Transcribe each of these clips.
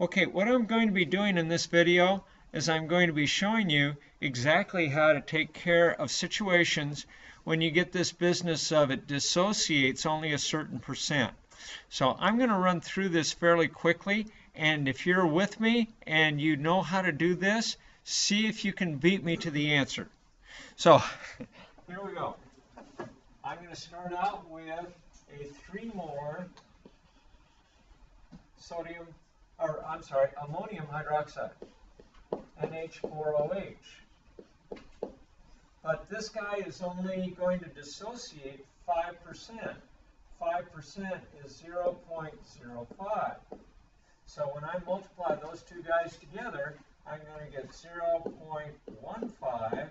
Okay, what I'm going to be doing in this video is I'm going to be showing you exactly how to take care of situations when you get this business of it dissociates only a certain percent. So I'm going to run through this fairly quickly, and if you're with me and you know how to do this, see if you can beat me to the answer. So here we go. I'm going to start out with a 3 molar ammonium hydroxide, NH4OH. But this guy is only going to dissociate 5%. 5% is 0.05. So when I multiply those two guys together, I'm going to get 0.15,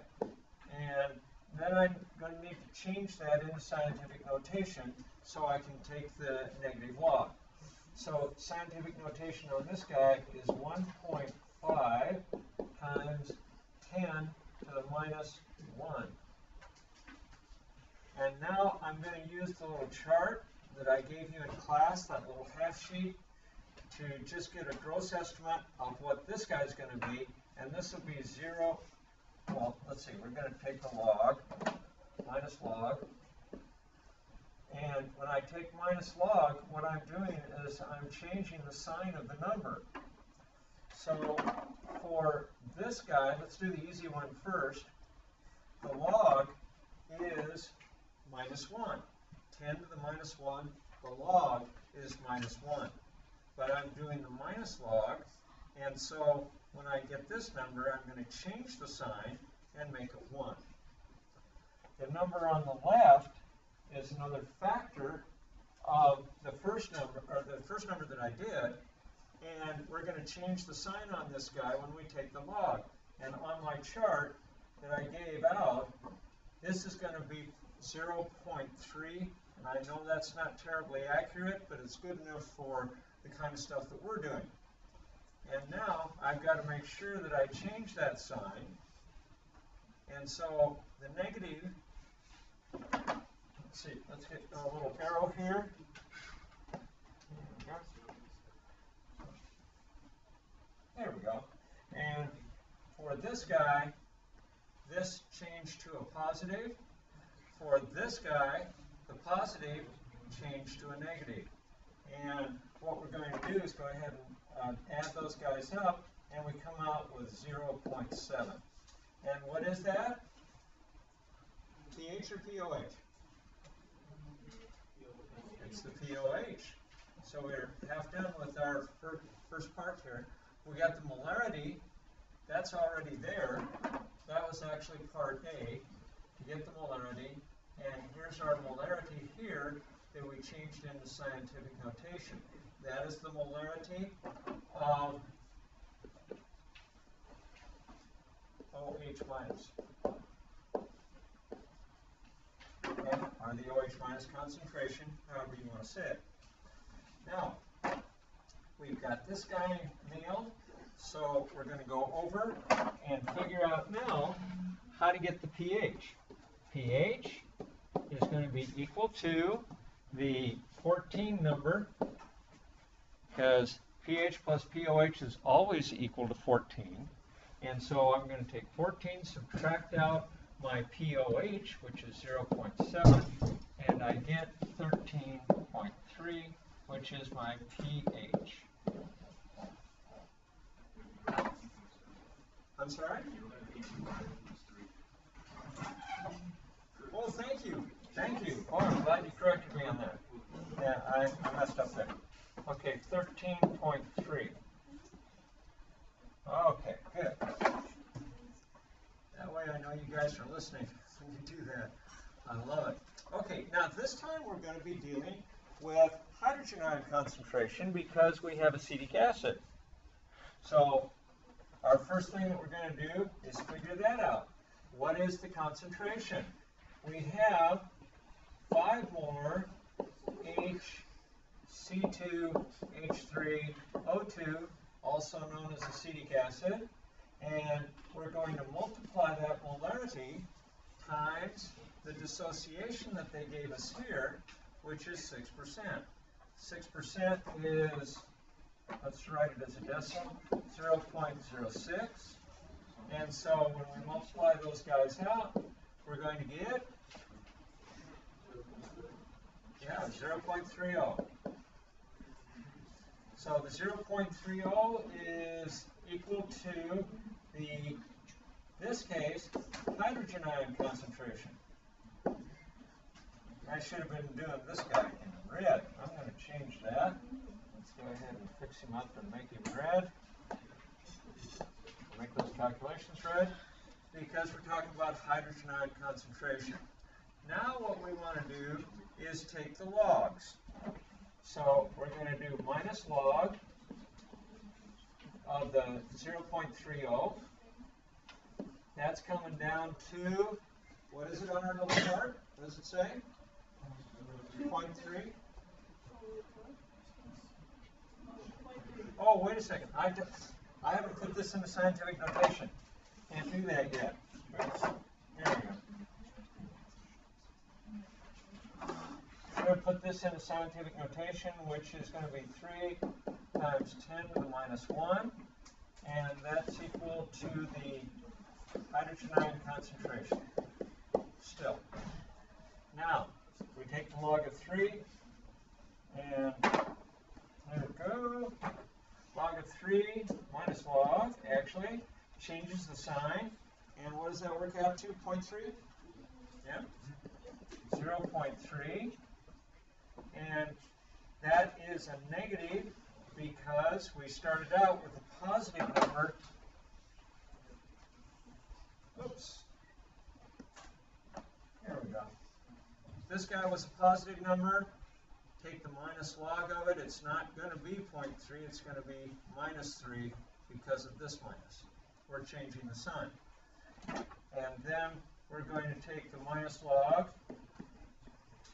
and then I'm going to need to change that into scientific notation so I can take the negative log. So scientific notation on this guy is 1.5 times 10 to the minus 1. And now I'm going to use the little chart that I gave you in class, that little half sheet, to just get a gross estimate of what this guy's going to be. And this will be 0. Well, let's see, we're going to take the log, minus log. And when I take minus log, what I'm doing is I'm changing the sign of the number. So for this guy, let's do the easy one first. The log is minus 1. 10 to the minus 1, the log is minus 1. But I'm doing the minus log, and so when I get this number, I'm going to change the sign and make it 1. The number on the left is another factor of the first number, or the first number that I did, and we're going to change the sign on this guy when we take the log. And on my chart that I gave out, this is going to be 0.3, and I know that's not terribly accurate, but it's good enough for the kind of stuff that we're doing. And now I've got to make sure that I change that sign. And so the negative, let's see, let's get a little arrow here. There we go. And for this guy, this changed to a positive. For this guy, the positive changed to a negative. And what we're going to do is go ahead and add those guys up, and we come out with 0.7. And what is that? pH or pOH? It's the pOH. So we're half done with our first part here. We got the molarity. That's already there. That was actually part A, to get the molarity. And here's our molarity here that we changed into scientific notation. That is the molarity of OH minus. Okay, or the OH minus concentration, however you want to say it. Now, we've got this guy nailed, so we're going to go over and figure out now how to get the pH. pH is going to be equal to the 14 number, because pH plus pOH is always equal to 14. And so I'm going to take 14, subtract out my pOH, which is 0.7, and I get 13.3, which is my pH. I'm sorry? Oh, thank you. Thank you. Oh, I'm glad you corrected me on that. Yeah, I messed up there. Okay, 13.3. Okay, good. That way I know you guys are listening when you do that. I love it. Okay, now this time we're going to be dealing with hydrogen ion concentration because we have acetic acid. So our first thing that we're going to do is figure that out. What is the concentration? We have 5 molar HC2H3O2, also known as acetic acid, and we're going to multiply that molarity times the dissociation that they gave us here, which is 6%. 6% is, let's to write it as a decimal, 0.06. And so when we multiply those guys out, we're going to get, 0.30. So the 0.30 is equal to the, this case, hydrogen ion concentration. I should have been doing this guy in red. I'm going to change that. Let's go ahead and fix him up and make him red. Make those calculations red because we're talking about hydrogen ion concentration. Now what we want to do is take the logs. So we're going to do minus log of the 0.30. That's coming down to, what is it on our little chart? What does it say? 0.3. Oh, wait a second. I haven't put this in the scientific notation. Can't do that yet. There we go. I'm going to put this in a scientific notation, which is going to be 3 times 10 to the minus 1, and that's equal to the hydrogen ion concentration. Still. Now, we take the log of 3, and there we go. Log of 3 minus log, actually, changes the sign. And what does that work out to? 0.3? Yeah. 0.3. And that is a negative because we started out with a positive number. Oops. There we go. This guy was a positive number. Take the minus log of it. It's not going to be 0.3. It's going to be minus 3 because of this minus. We're changing the sign. And then we're going to take the minus log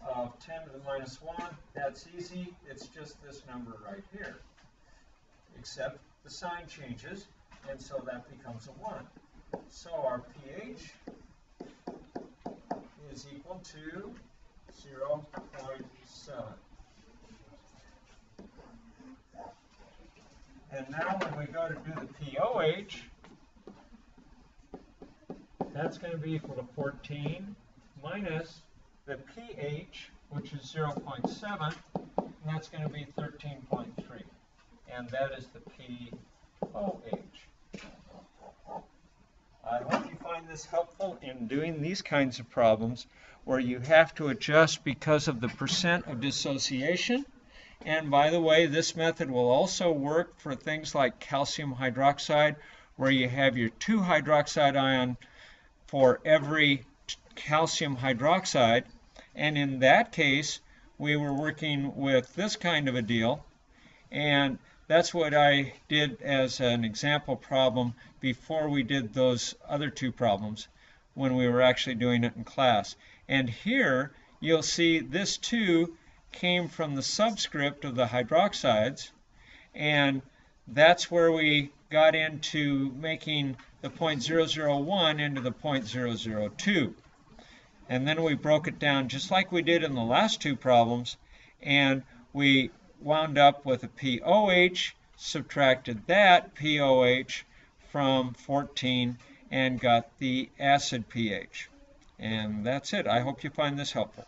of 10 to the minus 1. That's easy. It's just this number right here. Except the sign changes, and so that becomes a 1. So our pH is equal to 0.7. And now when we go to do the pOH, that's going to be equal to 14 minus the pH, which is 0.7, and that's going to be 13.3. And that is the pOH. I hope you find this helpful in doing these kinds of problems where you have to adjust because of the percent of dissociation. And by the way, this method will also work for things like calcium hydroxide, where you have your 2 hydroxide ion for every calcium hydroxide. And in that case, we were working with this kind of a deal. And that's what I did as an example problem before we did those other 2 problems when we were actually doing it in class. And here, you'll see this 2 came from the subscript of the hydroxides, and that's where we got into making the 0.001 into the 0.002. And then we broke it down just like we did in the last 2 problems, and we wound up with a pOH, subtracted that pOH from 14, and got the acid pH. And that's it. I hope you find this helpful.